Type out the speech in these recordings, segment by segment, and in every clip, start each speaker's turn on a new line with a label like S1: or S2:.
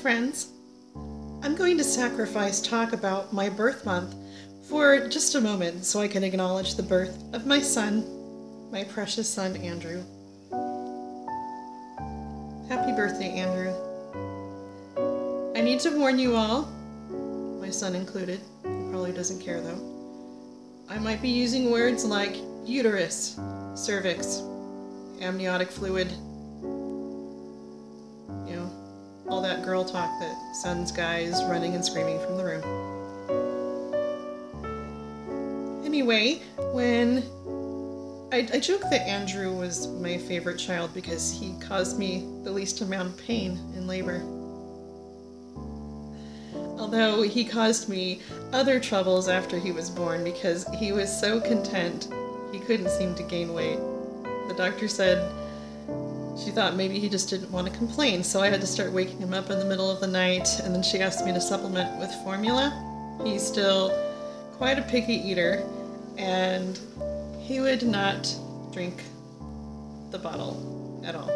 S1: friends. I'm going to sacrifice talk about my birth month for just a moment so I can acknowledge the birth of my son, my precious son, Andrew. Happy birthday, Andrew. I need to warn you all, my son included, he probably doesn't care though, I might be using words like uterus, cervix, amniotic fluid, you know, all that girl talk that sends guys running and screaming from the room. Anyway, when I joke that Andrew was my favorite child because he caused me the least amount of pain in labor. Although he caused me other troubles after he was born because he was so content he couldn't seem to gain weight. The doctor said she thought maybe he just didn't want to complain, so I had to start waking him up in the middle of the night, and then she asked me to supplement with formula. He's still quite a picky eater, and he would not drink the bottle at all.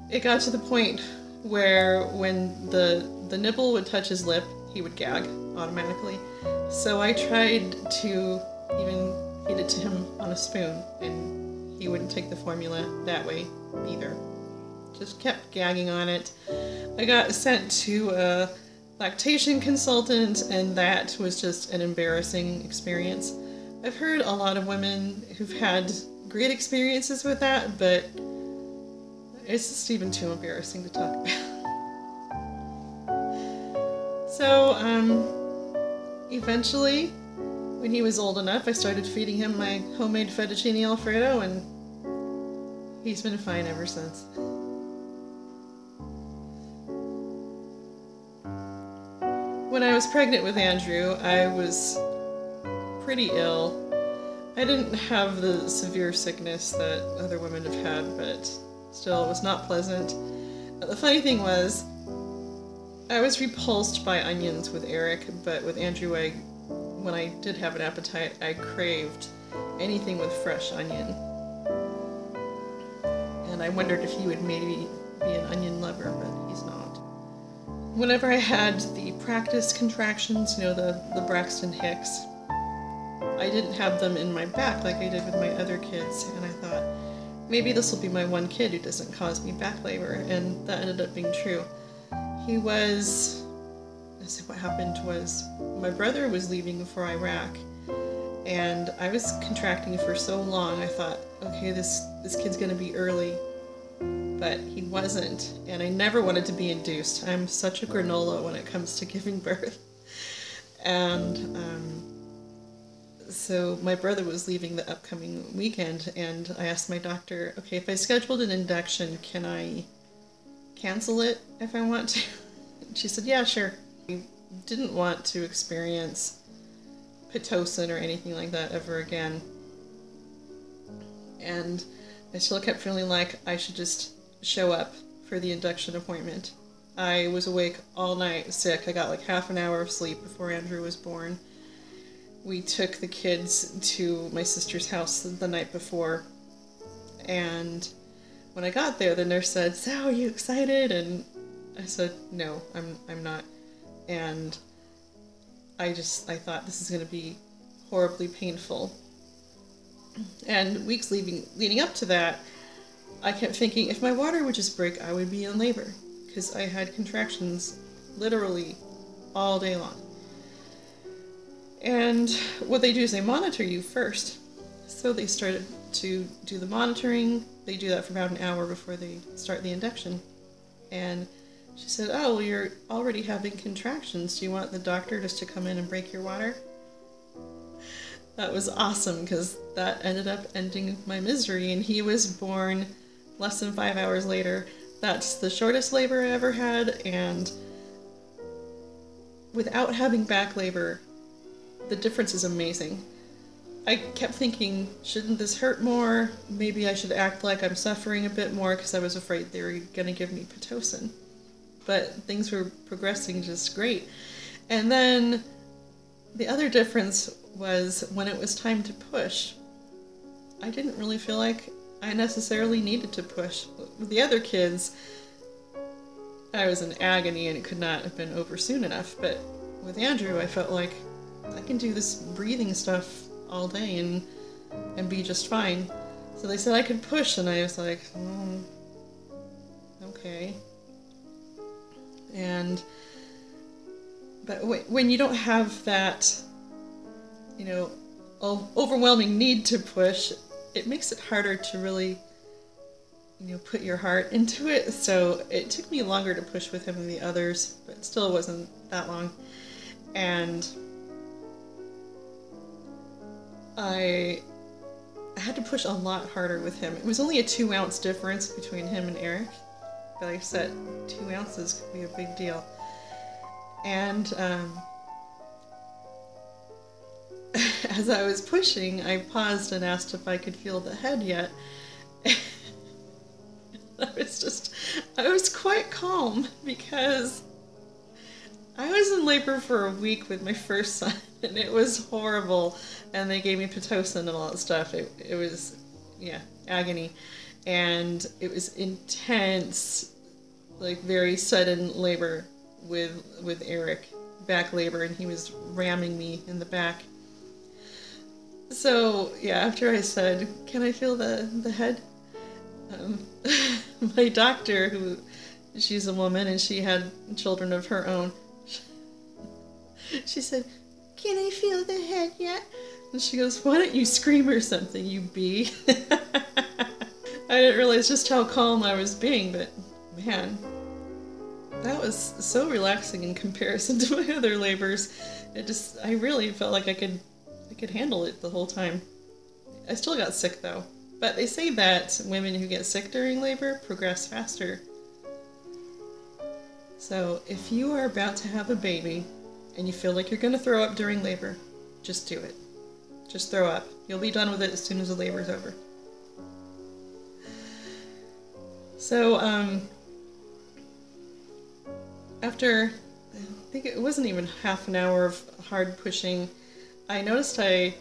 S1: It got to the point where when the nipple would touch his lip, he would gag automatically. So I tried to even feed it to him on a spoon, and he wouldn't take the formula that way either. Just kept gagging on it. I got sent to a lactation consultant, and that was just an embarrassing experience. I've heard a lot of women who've had great experiences with that, but it's just even too embarrassing to talk about. So, eventually, when he was old enough, I started feeding him my homemade fettuccine alfredo, and he's been fine ever since. When I was pregnant with Andrew, I was pretty ill. I didn't have the severe sickness that other women have had, but still, it was not pleasant. The funny thing was, I was repulsed by onions with Eric, but with Andrew, when I did have an appetite, I craved anything with fresh onion. And I wondered if he would maybe be an onion lover, but he's not. Whenever I had the practice contractions, you know, the Braxton Hicks, I didn't have them in my back like I did with my other kids, and I thought, maybe this will be my one kid who doesn't cause me back labor, and that ended up being true. What happened was, my brother was leaving for Iraq, and I was contracting for so long, I thought, okay, this kid's gonna be early, but he wasn't, and I never wanted to be induced. I'm such a granola when it comes to giving birth. And so my brother was leaving the upcoming weekend, and I asked my doctor, okay, if I scheduled an induction, can I cancel it if I want to? She said, yeah, sure. I didn't want to experience Pitocin or anything like that ever again. And I still kept feeling like I should just show up for the induction appointment. I was awake all night sick. I got like half an hour of sleep before Andrew was born. We took the kids to my sister's house the night before, and when I got there, the nurse said, "So, are you excited?" And I said, "No, I'm not." And I thought this is going to be horribly painful. And weeks leading up to that, I kept thinking, if my water would just break, I would be in labor, because I had contractions literally all day long. And what they do is they monitor you first. So they started to do the monitoring. They do that for about an hour before they start the induction. And she said, "Oh, well, you're already having contractions. Do you want the doctor just to come in and break your water?" That was awesome, because that ended up ending my misery, and he was born less than 5 hours later. That's the shortest labor I ever had, and without having back labor, the difference is amazing. I kept thinking, shouldn't this hurt more? Maybe I should act like I'm suffering a bit more, because I was afraid they were going to give me Pitocin. But things were progressing just great. And then the other difference was when it was time to push, I didn't really feel like I necessarily needed to push. With the other kids, I was in agony and it could not have been over soon enough. But with Andrew, I felt like I can do this breathing stuff all day and be just fine. So they said I could push, and I was like, okay. But when you don't have that, overwhelming need to push, it makes it harder to really, put your heart into it. So it took me longer to push with him than the others, but still it wasn't that long. And I had to push a lot harder with him. It was only a 2-ounce difference between him and Eric, but I said 2 ounces could be a big deal. And as I was pushing, I paused and asked if I could feel the head yet. I was quite calm because I was in labor for a week with my first son, and it was horrible. And they gave me Pitocin and all that stuff. It was, agony. And it was intense, like very sudden labor with Eric, back labor, and he was ramming me in the back. So, after I said, "Can I feel the head?" My doctor, she's a woman and she had children of her own, she said, "Can I feel the head yet?" And she goes, "Why don't you scream or something, you bee?" I didn't realize just how calm I was being, but man, that was so relaxing in comparison to my other labors. I really felt like I could handle it the whole time. I still got sick though. But they say that women who get sick during labor progress faster. So if you are about to have a baby and you feel like you're going to throw up during labor, just do it. Just throw up. You'll be done with it as soon as the labor's over. So after, I think it wasn't even half an hour of hard pushing, I noticed I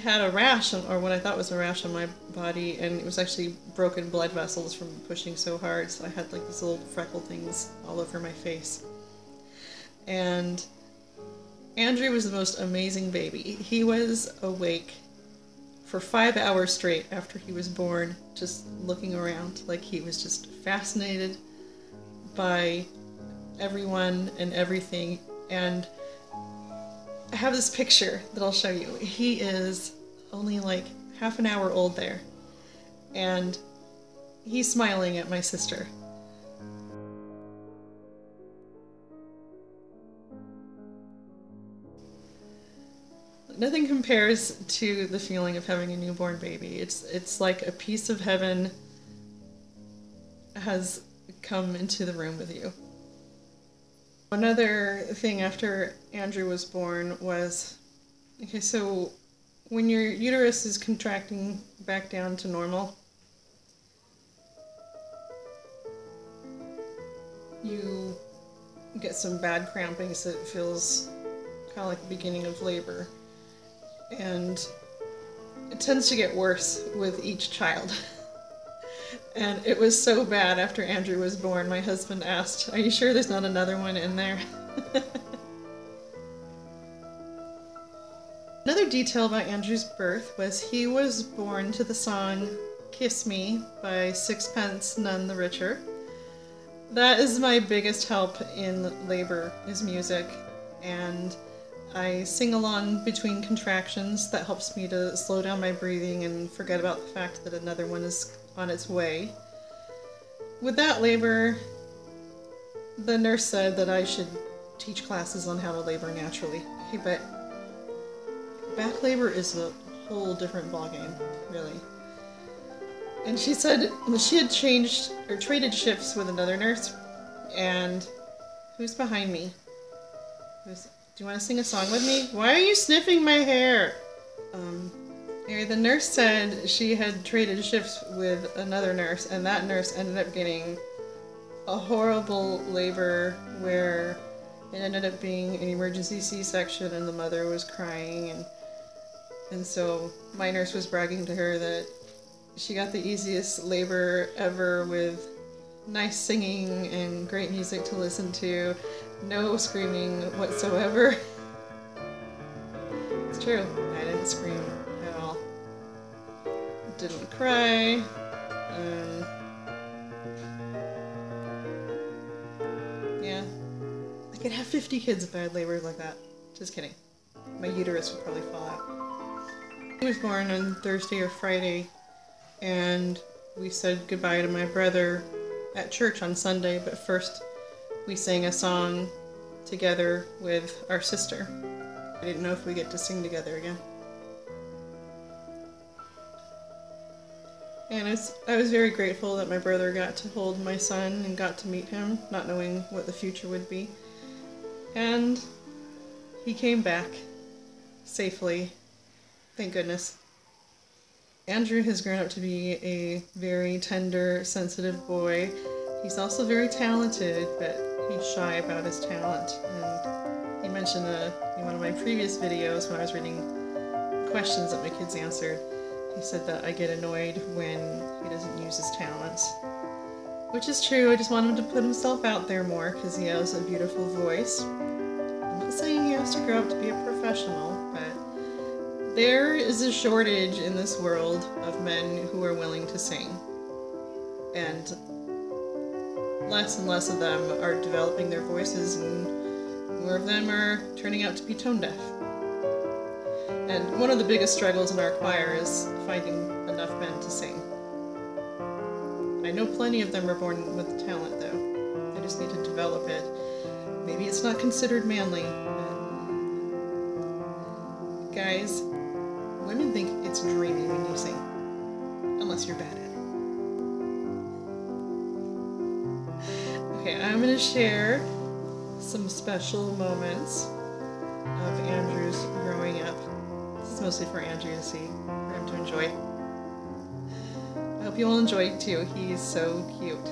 S1: had a rash, or what I thought was a rash on my body, and it was actually broken blood vessels from pushing so hard. So I had like these little freckle things all over my face. And Andrew was the most amazing baby. He was awake for 5 hours straight after he was born, just looking around, like he was just fascinated by everyone and everything. And I have this picture that I'll show you. He is only like half an hour old there, and he's smiling at my sister. Nothing compares to the feeling of having a newborn baby. It's like a piece of heaven has come into the room with you. Another thing after Andrew was born was, okay, so when your uterus is contracting back down to normal, you get some bad cramping, so it feels kind of like the beginning of labor. And it tends to get worse with each child. And it was so bad after Andrew was born, my husband asked, "Are you sure there's not another one in there?" Another detail about Andrew's birth was he was born to the song "Kiss Me" by Sixpence None the Richer. That is my biggest help in labor, is music. And I sing along between contractions. That helps me to slow down my breathing and forget about the fact that another one is on its way. With that labor, the nurse said that I should teach classes on how to labor naturally. Okay, but back labor is a whole different ballgame, really. And she said she had changed or traded shifts with another nurse. And who's behind me? Do you want to sing a song with me? Why are you sniffing my hair? Anyway, the nurse said she had traded shifts with another nurse, and that nurse ended up getting a horrible labor where it ended up being an emergency C-section and the mother was crying, and so my nurse was bragging to her that she got the easiest labor ever with nice singing and great music to listen to. No screaming whatsoever. It's true, I didn't scream at all. Didn't cry. Yeah. I could have 50 kids if I had labor like that. Just kidding. My uterus would probably fall out. He was born on Thursday or Friday, and we said goodbye to my brother at church on Sunday, but first we sang a song together with our sister. I didn't know if we get to sing together again. And I was very grateful that my brother got to hold my son and got to meet him, not knowing what the future would be. And he came back safely, thank goodness. Andrew has grown up to be a very tender, sensitive boy. He's also very talented, but he's shy about his talent. And he mentioned in one of my previous videos when I was reading questions that my kids answered, he said that I get annoyed when he doesn't use his talents. Which is true, I just want him to put himself out there more because he has a beautiful voice. I'm not saying he has to grow up to be a professional, but there is a shortage in this world of men who are willing to sing. And less of them are developing their voices, and more of them are turning out to be tone deaf. And one of the biggest struggles in our choir is finding enough men to sing. I know plenty of them are born with talent, though. They just need to develop it. Maybe it's not considered manly, but guys, women think it's dreamy when you sing, unless you're bad at it. Okay, I'm gonna share some special moments of Andrew's growing up. This is mostly for Andrew to see, for him to enjoy. I hope you all enjoy it too. He's so cute.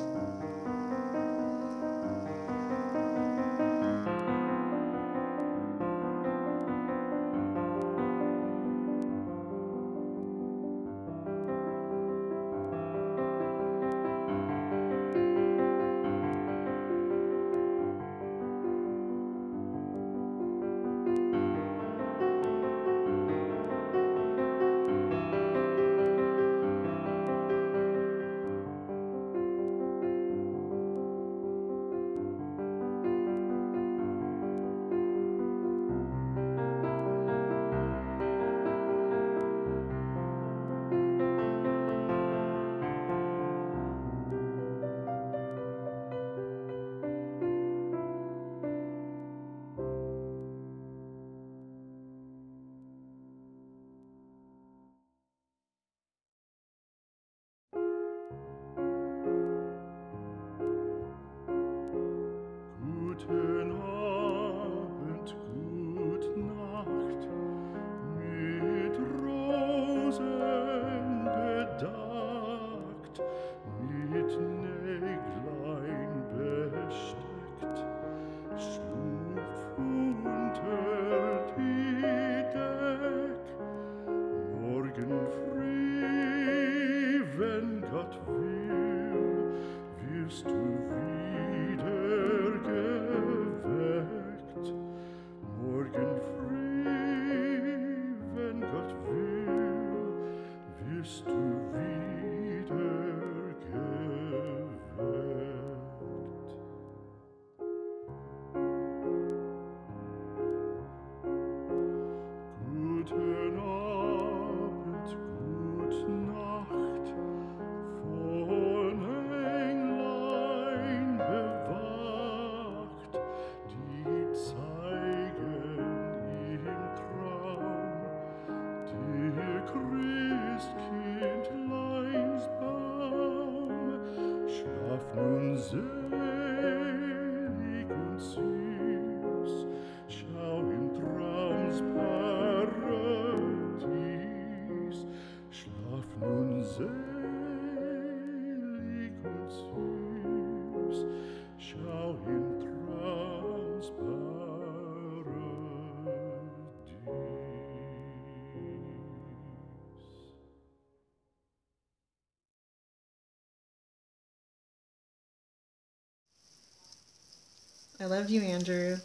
S2: Guten Abend, gut Nacht, mit Rosen bedeckt, mit Näglein besteckt, schlupf unter die Deck, morgen früh, wenn Gott will, wirst du wieder geweckt. Morgen früh, wenn Gott will, wirst du wieder geweckt. Guten Abend, gut Nacht, von Englein bewacht, die zeigen im Traum dir Christkindleins Baum. Schlaf nun selig und süß, schau im Traums Paradies. Schlaf nun selig und süß, schau im Traums Paradies.
S1: I love you, Andrew.